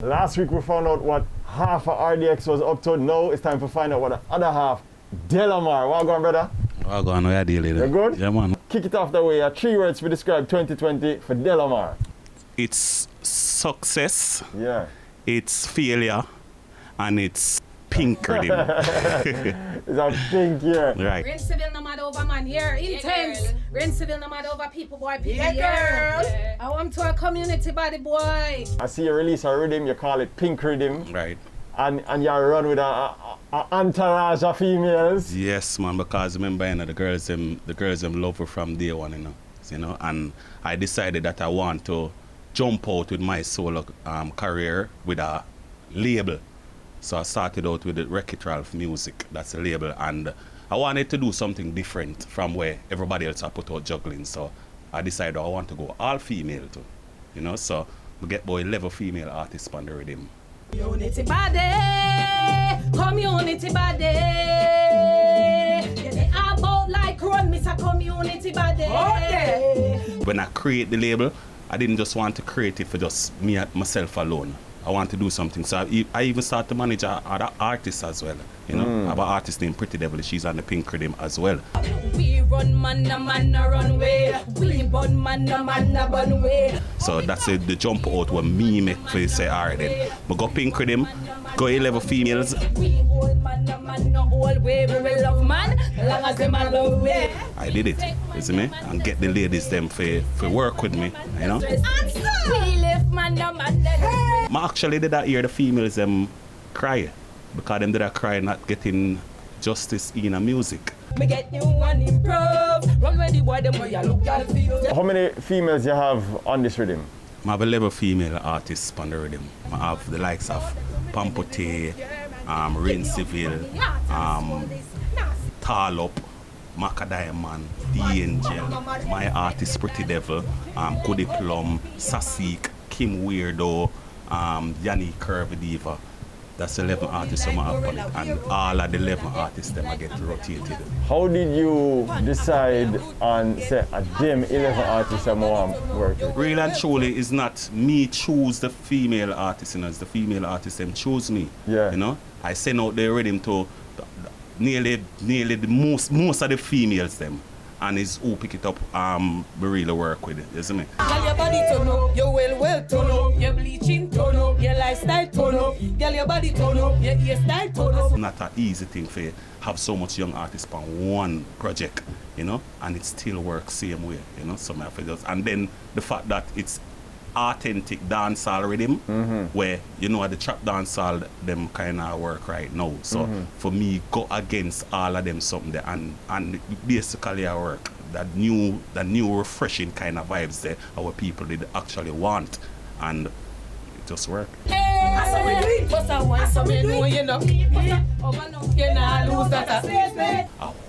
Last week we found out what half of RDX was up to. Now it's time to find out what the other half, Delamar. What going, brother? What going on? How you dealing? You good? Yeah, man. Kick it off the way. 3 words to describe 2020 for Delamar. It's success. Yeah. It's failure. And it's pink rhythm. It's a pink here. Right. Rain civil no matter over man here. Intense. Yeah, Rain civil no matter over people boy. People Yeah, girl. here. I want to a community body boy. I see you release a rhythm, you call it pink rhythm. Right. And you run with a entourage of females. Yes, man, because remember, you know, the girls them love her from day one, you know, and I decided that I want to jump out with my solo career with a label. So I started out with the Wreck-It Ralph Music, that's the label, and I wanted to do something different from where everybody else I put out juggling. So I decided I want to go all female too, you know. So we get boy 11 female artists on the rhythm. Community body. Community body. Yeah, they are about like run, Miss a community body. Okay. When I create the label, I didn't just want to create it for just me and myself alone. I want to do something. So I even start to manage other artists as well. You know, I have an artist named Pretty Devil. She's on the pink rhythm as well. We run man run way. We bun man bun way. So that's the jump out what me make for say, all right then. We go pink rhythm, go 11 females. We old man no old way. We will love man, long as them a love way. I did it, you see me? And get the ladies them for work with me, you know? We lift man. I actually did that hear the females them cry. Because them did that cry not getting justice in a music. Me get you one improve. Run where the boy them where you look at feel. How many females you have on this rhythm? I have 11 female artists on the rhythm. I have the likes of Pampote, Rain Civil, Tarlop, Maca Diamond, The Angel, my artist Pretty Devil, Goody Plum, Sasik, Kim Weirdo, Yanni Curvy Diva. That's 11 artists I have on it, and all of the 11 artists them I get rotated. How did you decide on, say, a them 11 artists I want to work with? Real and truly is not me choose the female artists, you know, it's the female artists them choose me. Yeah. You know, I send out the rhythm to nearly the most of the females them. And it's who pick it up, we really work with it, you see me? Girl, your body turn up, your well turn up, your bleaching turn up, your lifestyle turn up. Girl, your body turn up, your hairstyle turn up. Not an easy thing for have so much young artists on one project, you know, and it still works same way, you know. So and then the fact that it's authentic dancehall rhythm, where you know at the trap dancehall them kind of work right now. So for me, go against all of them something there, and basically I work that new refreshing kind of vibes there our people did actually want, and it just work. A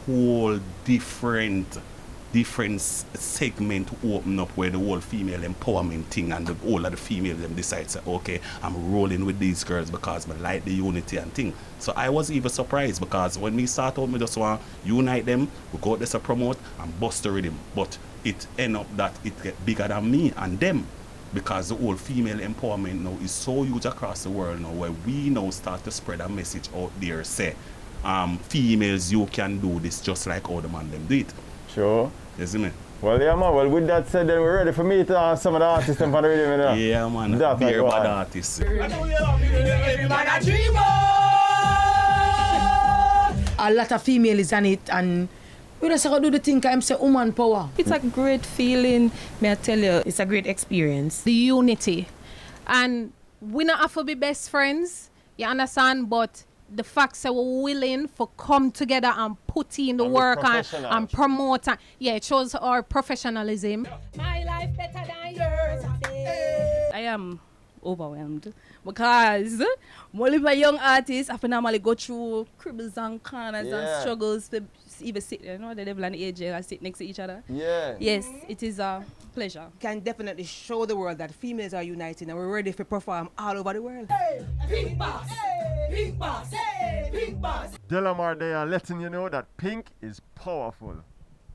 whole different segment open up where the whole female empowerment thing and all of the females them decide say, okay, I'm rolling with these girls because I like the unity and thing. So I was even surprised because when we start out, we just want to unite them, we go out there to promote and bust the rhythm. But it end up that it get bigger than me and them because the whole female empowerment now is so huge across the world now where we now start to spread a message out there say, females, you can do this just like how the man them do it. Sure. You see me? Well, yeah, man. Well, with that said, then we're ready for me to some of the artists on the rhythm, you know? Yeah, man. That's Beer like bad one. artists. A lot of females on it, and we just do the thing I'm say woman power. It's a great feeling, may I tell you. It's a great experience. The unity. And we not have to be best friends, you understand? But the fact that we're willing for come together and put in the work and promote. Yeah, it shows our professionalism. My life better than yours. I am overwhelmed because more of a young artists have to normally go through cribbles and corners and struggles to even sit, you know, the level and the age and sit next to each other. Yeah. Yes, it is a pleasure. Can definitely show the world that females are united and we're ready to perform all over the world. Pink boss. Pink boss. Pink boss. Delamar, they are letting you know that pink is powerful.